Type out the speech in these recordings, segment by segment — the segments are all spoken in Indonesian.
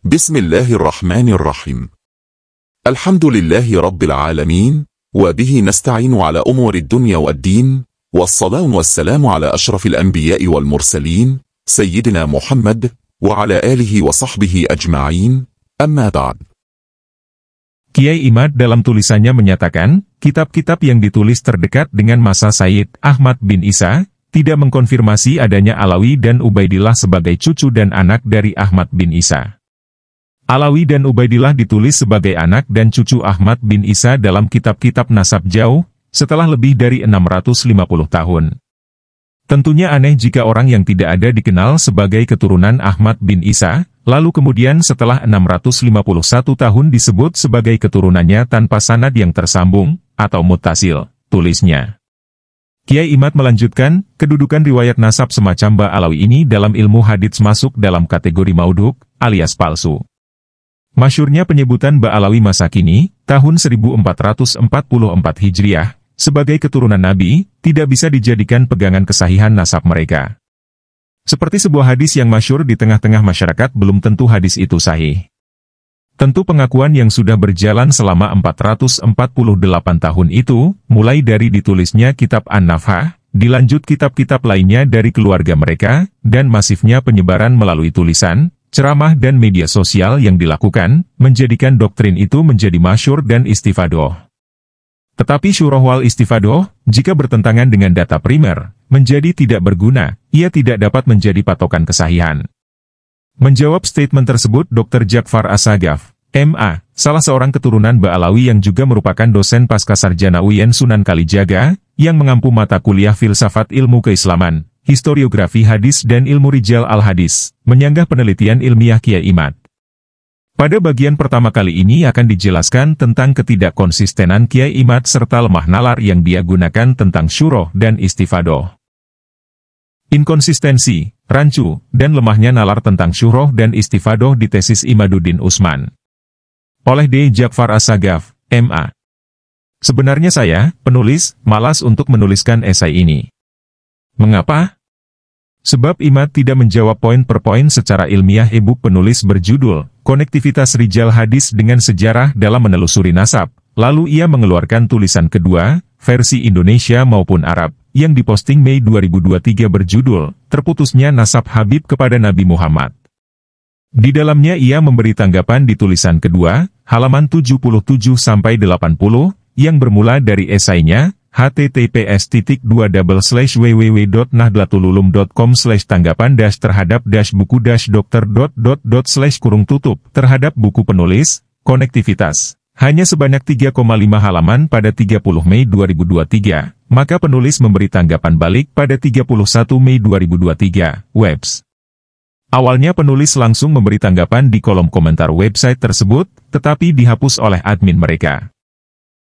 Bismillahirrahmanirrahim. Alhamdulillahi Rabbil Alamin, wa bihi nasta'inu ala umuri dunya wad din, wassalamu wassalamu ala ashrafil anbiya'i wal mursalin, Sayyidina Muhammad, wa ala alihi wa sahbihi ajma'in, amma ba'd. Kiai Imad dalam tulisannya menyatakan, kitab-kitab yang ditulis terdekat dengan masa Sayyid Ahmad bin Isa, tidak mengkonfirmasi adanya Alawi dan Ubaidillah sebagai cucu dan anak dari Ahmad bin Isa. Alawi dan Ubaidillah ditulis sebagai anak dan cucu Ahmad bin Isa dalam kitab-kitab nasab jauh, setelah lebih dari 650 tahun. Tentunya aneh jika orang yang tidak ada dikenal sebagai keturunan Ahmad bin Isa, lalu kemudian setelah 651 tahun disebut sebagai keturunannya tanpa sanad yang tersambung, atau muttasil, tulisnya. Kiai Imad melanjutkan, kedudukan riwayat nasab semacam Ba'alawi ini dalam ilmu hadits masuk dalam kategori maudhuk, alias palsu. Masyhurnya penyebutan Ba'alawi masa kini, tahun 1444 Hijriah, sebagai keturunan Nabi, tidak bisa dijadikan pegangan kesahihan nasab mereka. Seperti sebuah hadis yang masyhur di tengah-tengah masyarakat belum tentu hadis itu sahih. Tentu pengakuan yang sudah berjalan selama 448 tahun itu, mulai dari ditulisnya kitab An-Nafhah, dilanjut kitab-kitab lainnya dari keluarga mereka, dan masifnya penyebaran melalui tulisan, ceramah dan media sosial yang dilakukan, menjadikan doktrin itu menjadi masyhur dan istifadoh. Tetapi syuroh wal istifadoh, jika bertentangan dengan data primer, menjadi tidak berguna, ia tidak dapat menjadi patokan kesahihan. Menjawab statement tersebut Dr. Jakfar As-Sagaf, MA, salah seorang keturunan Ba'alawi yang juga merupakan dosen Pascasarjana UIN Sunan Kalijaga, yang mengampu mata kuliah filsafat ilmu keislaman, historiografi hadis dan ilmu rijal al-hadis, menyanggah penelitian ilmiah Kiai Imad. Pada bagian pertama kali ini akan dijelaskan tentang ketidakkonsistenan Kiai Imad serta lemah nalar yang dia gunakan tentang syuroh dan istifadoh. Inkonsistensi, rancu, dan lemahnya nalar tentang syuroh dan istifadoh di tesis Imaduddin Usman. Oleh D. Jakfar As-Sagaf, MA. Sebenarnya saya, penulis, malas untuk menuliskan esai ini. Mengapa? Sebab Imad tidak menjawab poin per poin secara ilmiah. E-book penulis berjudul, Konektivitas Rijal Hadis dengan Sejarah dalam Menelusuri Nasab. Lalu ia mengeluarkan tulisan kedua, versi Indonesia maupun Arab, yang diposting Mei 2023 berjudul, Terputusnya Nasab Habib kepada Nabi Muhammad. Di dalamnya ia memberi tanggapan di tulisan kedua, halaman 77-80, yang bermula dari esainya, https://www.nahdlatul-ulum.com/tanggapan-terhadap-buku-dokter. terhadap buku penulis, konektivitas. Hanya sebanyak 3,5 halaman pada 30 Mei 2023, maka penulis memberi tanggapan balik pada 31 Mei 2023, webs. Awalnya penulis langsung memberi tanggapan di kolom komentar website tersebut, tetapi dihapus oleh admin mereka.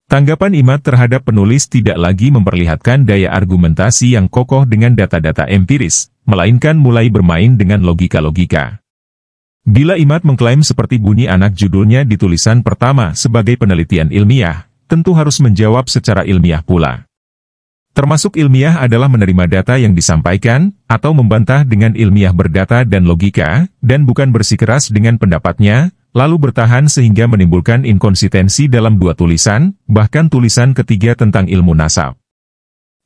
Tanggapan Imad terhadap penulis tidak lagi memperlihatkan daya argumentasi yang kokoh dengan data-data empiris, melainkan mulai bermain dengan logika-logika. Bila Imad mengklaim seperti bunyi anak judulnya di tulisan pertama sebagai penelitian ilmiah, tentu harus menjawab secara ilmiah pula. Termasuk ilmiah adalah menerima data yang disampaikan, atau membantah dengan ilmiah berdata dan logika, dan bukan bersikeras dengan pendapatnya, lalu bertahan sehingga menimbulkan inkonsistensi dalam dua tulisan, bahkan tulisan ketiga tentang ilmu nasab.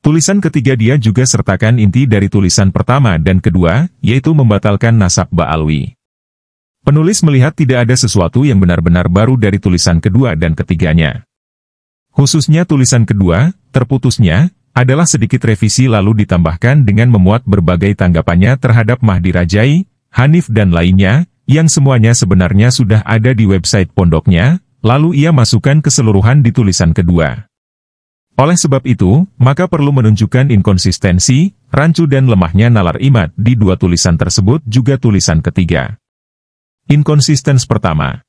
Tulisan ketiga dia juga sertakan inti dari tulisan pertama dan kedua, yaitu membatalkan nasab Ba'alawi. Penulis melihat tidak ada sesuatu yang benar-benar baru dari tulisan kedua dan ketiganya. Khususnya tulisan kedua, terputusnya, adalah sedikit revisi lalu ditambahkan dengan memuat berbagai tanggapannya terhadap Mahdi Rajai, Hanif dan lainnya, yang semuanya sebenarnya sudah ada di website pondoknya, lalu ia masukkan keseluruhan di tulisan kedua. Oleh sebab itu, maka perlu menunjukkan inkonsistensi, rancu dan lemahnya nalar Imad di dua tulisan tersebut juga tulisan ketiga. Inkonsistens pertama.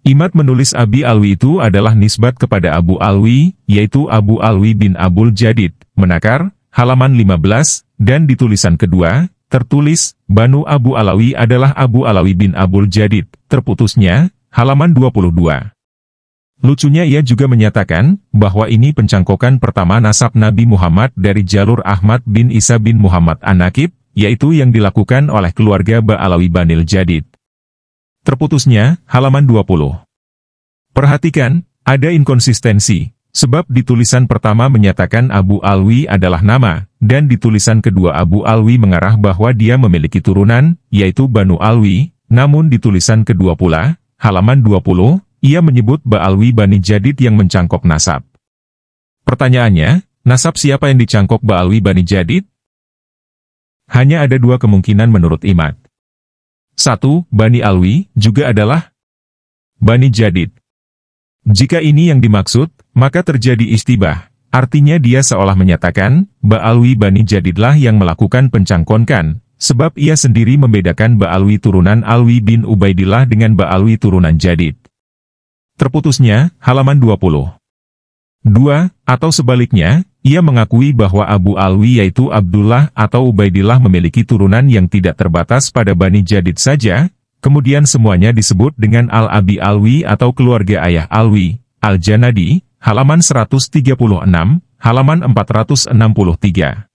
Imad menulis Abi Alwi itu adalah nisbat kepada Abu Alwi, yaitu Abu Alwi bin Abul Jadid, Menakar, halaman 15, dan di tulisan kedua, tertulis, Banu Abu Alawi adalah Abu Alawi bin Abul Jadid, terputusnya, halaman 22. Lucunya ia juga menyatakan bahwa ini pencangkokan pertama nasab Nabi Muhammad dari jalur Ahmad bin Isa bin Muhammad An-Nakib, yaitu yang dilakukan oleh keluarga Ba'alawi Banil Jadid. Terputusnya, halaman 20. Perhatikan, ada inkonsistensi. Sebab di tulisan pertama menyatakan Abu Alwi adalah nama, dan di tulisan kedua Abu Alwi mengarah bahwa dia memiliki turunan, yaitu Banu Alwi, namun di tulisan kedua pula, halaman 20, ia menyebut Ba'alwi Bani Jadid yang mencangkok nasab. Pertanyaannya, nasab siapa yang dicangkok Ba'alwi Bani Jadid? Hanya ada dua kemungkinan menurut Imad. 1. Bani Alwi juga adalah Bani Jadid. Jika ini yang dimaksud, maka terjadi istibah. Artinya dia seolah menyatakan, Ba'alwi Bani Jadidlah yang melakukan pencangkonkan, sebab ia sendiri membedakan Ba'alwi turunan Alwi bin Ubaidillah dengan Ba'alwi turunan Jadid. Terputusnya, halaman 20. 2. Atau sebaliknya, ia mengakui bahwa Abu Alwi yaitu Abdullah atau Ubaidillah memiliki turunan yang tidak terbatas pada Bani Jadid saja, kemudian semuanya disebut dengan Al-Abi Alwi atau keluarga ayah Alwi, Al-Janadi, halaman 136, halaman 463.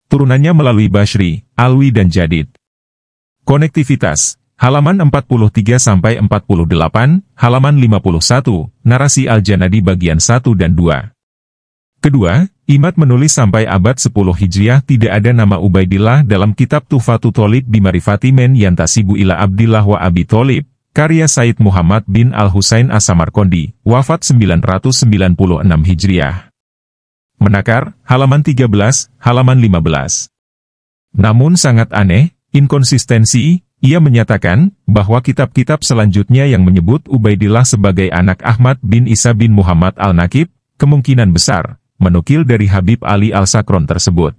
Turunannya melalui Bashri, Alwi dan Jadid. Konektivitas, halaman 43-48, halaman 51, narasi Al-Janadi bagian 1 dan 2. Kedua, Imad menulis sampai abad 10 Hijriah tidak ada nama Ubaidillah dalam kitab Tuhfatu Tholib Bimarifati Men Yantasibu ila Abdillah wa Abi Tholib, karya Said Muhammad bin Al-Husain As-Samarqandi, wafat 996 Hijriah. Menakar, halaman 13, halaman 15. Namun sangat aneh, inkonsistensi, ia menyatakan bahwa kitab-kitab selanjutnya yang menyebut Ubaidillah sebagai anak Ahmad bin Isa bin Muhammad Al-Nakib, kemungkinan besar menukil dari Habib Ali Al-Sakron tersebut.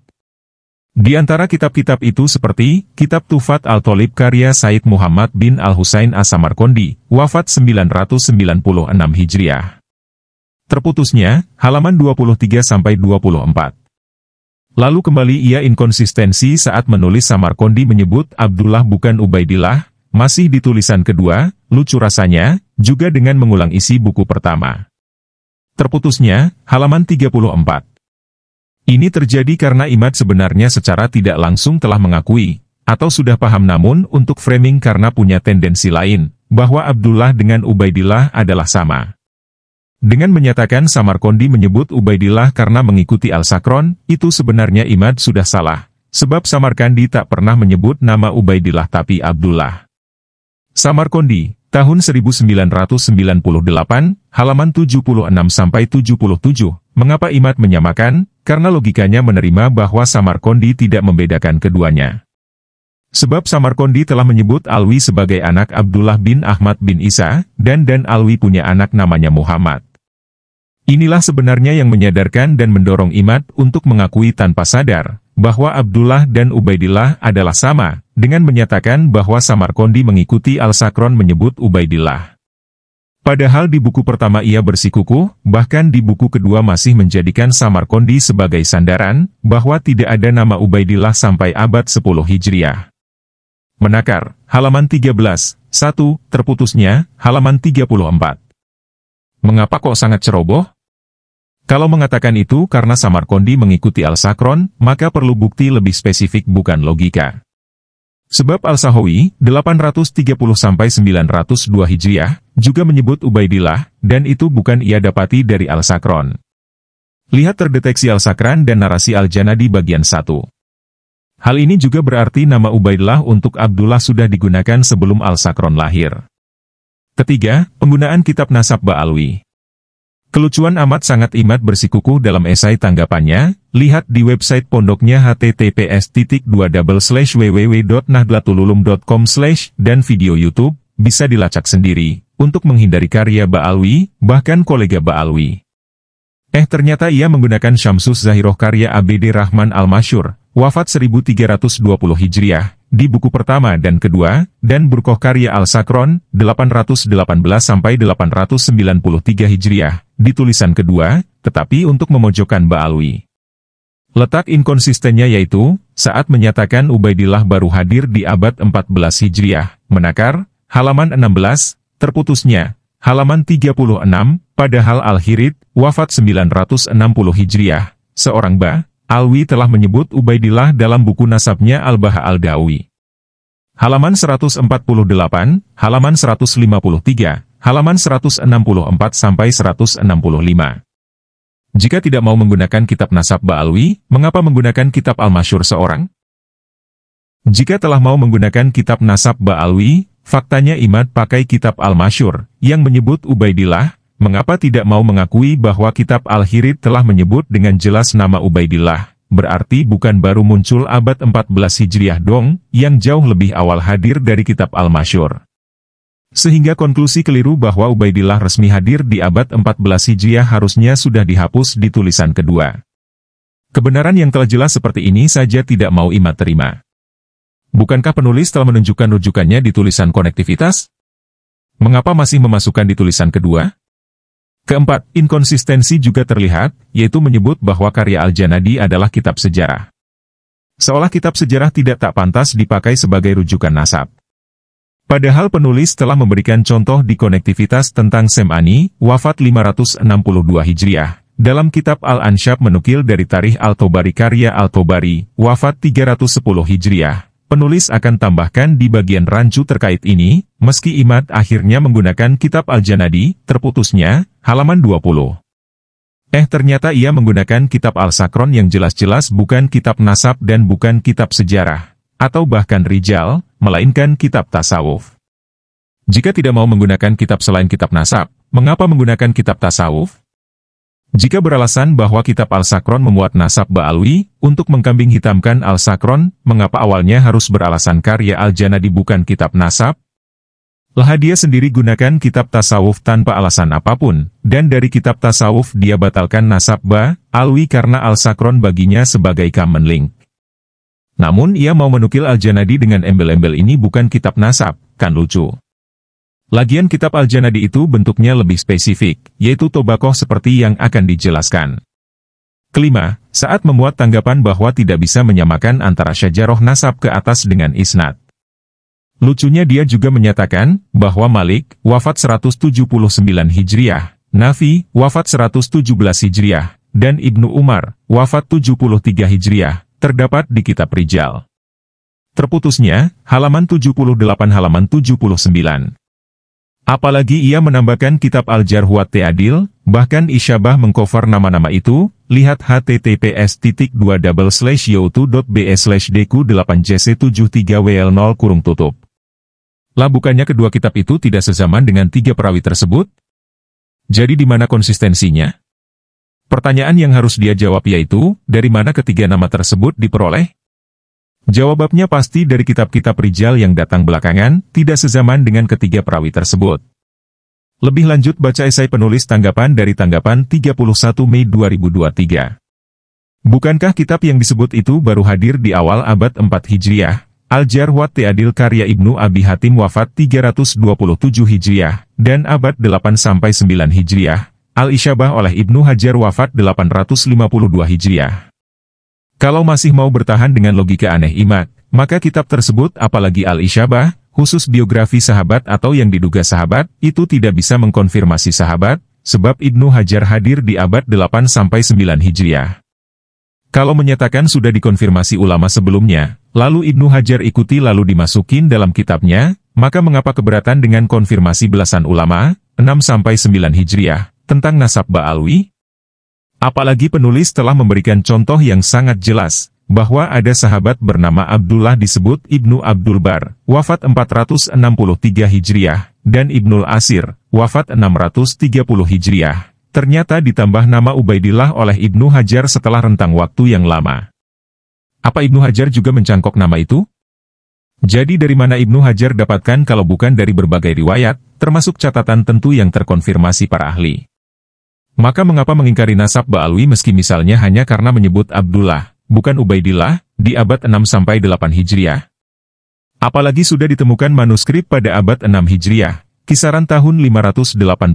Di antara kitab-kitab itu seperti Kitab Tuhfat Al-Tholib karya Said Muhammad bin Al-Husain As-Samarqandi, wafat 996 Hijriah. Terputusnya, halaman 23-24. Lalu kembali ia inkonsistensi saat menulis Samarqandi menyebut Abdullah bukan Ubaidillah, masih di tulisan kedua, lucu rasanya, juga dengan mengulang isi buku pertama. Terputusnya, halaman 34. Ini terjadi karena Imad sebenarnya secara tidak langsung telah mengakui, atau sudah paham namun untuk framing karena punya tendensi lain, bahwa Abdullah dengan Ubaidillah adalah sama. Dengan menyatakan Samarqandi menyebut Ubaidillah karena mengikuti Al-Sakron, itu sebenarnya Imad sudah salah, sebab Samarqandi tak pernah menyebut nama Ubaidillah tapi Abdullah. Samarqandi, tahun 1998, halaman 76-77. Mengapa Imad menyamakan? Karena logikanya menerima bahwa Samarqandi tidak membedakan keduanya. Sebab Samarqandi telah menyebut Alwi sebagai anak Abdullah bin Ahmad bin Isa, dan Alwi punya anak namanya Muhammad. Inilah sebenarnya yang menyadarkan dan mendorong Imad untuk mengakui tanpa sadar, bahwa Abdullah dan Ubaidillah adalah sama, dengan menyatakan bahwa Samarqandi mengikuti Al-Sakron menyebut Ubaidillah. Padahal di buku pertama ia bersikukuh, bahkan di buku kedua masih menjadikan Samarqandi sebagai sandaran, bahwa tidak ada nama Ubaidillah sampai abad 10 Hijriah. Menakar, halaman 13, 1, terputusnya, halaman 34. Mengapa kok sangat ceroboh? Kalau mengatakan itu karena Samarqandi mengikuti Al-Sakron, maka perlu bukti lebih spesifik bukan logika. Sebab Al-Sahawi, 830-902 Hijriah, juga menyebut Ubaidillah, dan itu bukan ia dapati dari Al-Sakron. Lihat terdeteksi Al-Sakran dan narasi Al-Janadi bagian 1. Hal ini juga berarti nama Ubaidillah untuk Abdullah sudah digunakan sebelum Al-Sakron lahir. Ketiga, penggunaan kitab nasab Ba'alwi. Kelucuan amat sangat Imad bersikukuh dalam esai tanggapannya, lihat di website pondoknya https://www.nahdlatululum.com/ dan video YouTube, bisa dilacak sendiri, untuk menghindari karya Ba'alwi, bahkan kolega Ba'alwi. Ternyata ia menggunakan Syamsus Zahiroh karya ABD Rahman Al-Masyur, wafat 1320 Hijriah, di buku pertama dan kedua, dan Burqoh karya Al-Sakron, 818-893 Hijriah, di tulisan kedua, tetapi untuk memojokkan Ba'alwi. Letak inkonsistennya yaitu, saat menyatakan Ubaidillah baru hadir di abad 14 Hijriah, menakar, halaman 16, terputusnya, halaman 36, padahal Al-Hirid, wafat 960 Hijriah, seorang Alwi telah menyebut Ubaidillah dalam buku nasabnya Al-Baha Al-Dawi. Halaman 148, halaman 153, halaman 164-165. Jika tidak mau menggunakan kitab nasab Ba'alwi, mengapa menggunakan kitab Al-Masyhur seorang? Jika telah mau menggunakan kitab nasab Ba'alwi, faktanya Imad pakai kitab Al-Masyhur, yang menyebut Ubaidillah, mengapa tidak mau mengakui bahwa kitab Al-Hirid telah menyebut dengan jelas nama Ubaidillah, berarti bukan baru muncul abad 14 Hijriah dong, yang jauh lebih awal hadir dari kitab Al-Masyhur. Sehingga konklusi keliru bahwa Ubaidillah resmi hadir di abad 14 Hijriah harusnya sudah dihapus di tulisan kedua. Kebenaran yang telah jelas seperti ini saja tidak mau Imad terima. Bukankah penulis telah menunjukkan rujukannya di tulisan konektivitas? Mengapa masih memasukkan di tulisan kedua? Keempat, inkonsistensi juga terlihat, yaitu menyebut bahwa karya Al-Janadi adalah kitab sejarah. Seolah kitab sejarah tidak tak pantas dipakai sebagai rujukan nasab. Padahal penulis telah memberikan contoh di konektivitas tentang Sem'ani, wafat 562 Hijriah. Dalam kitab Al-Ansyab menukil dari Tarikh Al-Tobari karya Al-Tobari, wafat 310 Hijriah. Penulis akan tambahkan di bagian rancu terkait ini, meski Imad akhirnya menggunakan kitab Al-Janadi, terputusnya, halaman 20. Ternyata ia menggunakan kitab Al-Sakron yang jelas-jelas bukan kitab nasab dan bukan kitab sejarah, atau bahkan rijal, melainkan kitab tasawuf. Jika tidak mau menggunakan kitab selain kitab nasab, mengapa menggunakan kitab tasawuf? Jika beralasan bahwa kitab Al-Sakron memuat nasab Ba'alwi, untuk mengkambing hitamkan Al-Sakron, mengapa awalnya harus beralasan karya Al-Janadi bukan kitab nasab? Lah dia sendiri gunakan kitab tasawuf tanpa alasan apapun, dan dari kitab tasawuf dia batalkan nasab Ba'alwi karena Al-Sakron baginya sebagai common link. Namun ia mau menukil Al-Janadi dengan embel-embel ini bukan kitab nasab, kan lucu. Lagian kitab Al-Janadi itu bentuknya lebih spesifik, yaitu tobakoh seperti yang akan dijelaskan. Kelima, saat memuat tanggapan bahwa tidak bisa menyamakan antara syajaroh nasab ke atas dengan isnad. Lucunya dia juga menyatakan, bahwa Malik, wafat 179 Hijriah, Nafi, wafat 117 Hijriah, dan Ibnu Umar, wafat 73 Hijriah, terdapat di kitab Rijal. Terputusnya, halaman 78 halaman 79. Apalagi ia menambahkan kitab Al-Jarh wa Ta'dil, bahkan Isyabah mengcover nama-nama itu, lihat https://youtube.b/dq8jc73wl0. Lah bukannya kedua kitab itu tidak sezaman dengan tiga perawi tersebut? Jadi di mana konsistensinya? Pertanyaan yang harus dia jawab yaitu, dari mana ketiga nama tersebut diperoleh? Jawabannya pasti dari kitab-kitab rijal yang datang belakangan, tidak sezaman dengan ketiga perawi tersebut. Lebih lanjut baca esai penulis tanggapan dari tanggapan 31 Mei 2023. Bukankah kitab yang disebut itu baru hadir di awal abad 4 Hijriah? Al-Jarh wa Ta'dil karya Ibnu Abi Hatim wafat 327 Hijriah, dan abad 8-9 Hijriah. Al-Isyabah oleh Ibnu Hajar wafat 852 Hijriah. Kalau masih mau bertahan dengan logika aneh Imad, maka kitab tersebut apalagi Al-Isyabah, khusus biografi sahabat atau yang diduga sahabat, itu tidak bisa mengkonfirmasi sahabat, sebab Ibnu Hajar hadir di abad 8-9 Hijriah. Kalau menyatakan sudah dikonfirmasi ulama sebelumnya, lalu Ibnu Hajar ikuti lalu dimasukin dalam kitabnya, maka mengapa keberatan dengan konfirmasi belasan ulama, 6-9 Hijriah, tentang nasab Ba'alwi? Apalagi penulis telah memberikan contoh yang sangat jelas, bahwa ada sahabat bernama Abdullah disebut Ibnu Abdul Bar, wafat 463 Hijriah, dan Ibnul Asir, wafat 630 Hijriah. Ternyata ditambah nama Ubaidillah oleh Ibnu Hajar setelah rentang waktu yang lama. Apa Ibnu Hajar juga mencangkok nama itu? Jadi dari mana Ibnu Hajar dapatkan kalau bukan dari berbagai riwayat, termasuk catatan tentu yang terkonfirmasi para ahli? Maka mengapa mengingkari nasab Ba'alwi meski misalnya hanya karena menyebut Abdullah, bukan Ubaidillah, di abad 6-8 Hijriah? Apalagi sudah ditemukan manuskrip pada abad 6 Hijriah, kisaran tahun 585-591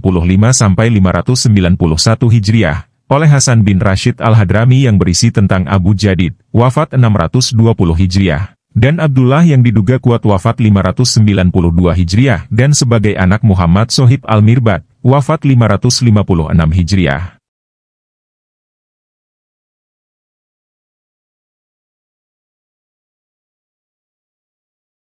Hijriah, oleh Hasan bin Rashid Al-Hadrami yang berisi tentang Abu Jadid, wafat 620 Hijriah. Dan Abdullah yang diduga kuat wafat 592 Hijriah dan sebagai anak Muhammad Sohib Al-Mirbad, wafat 556 Hijriah.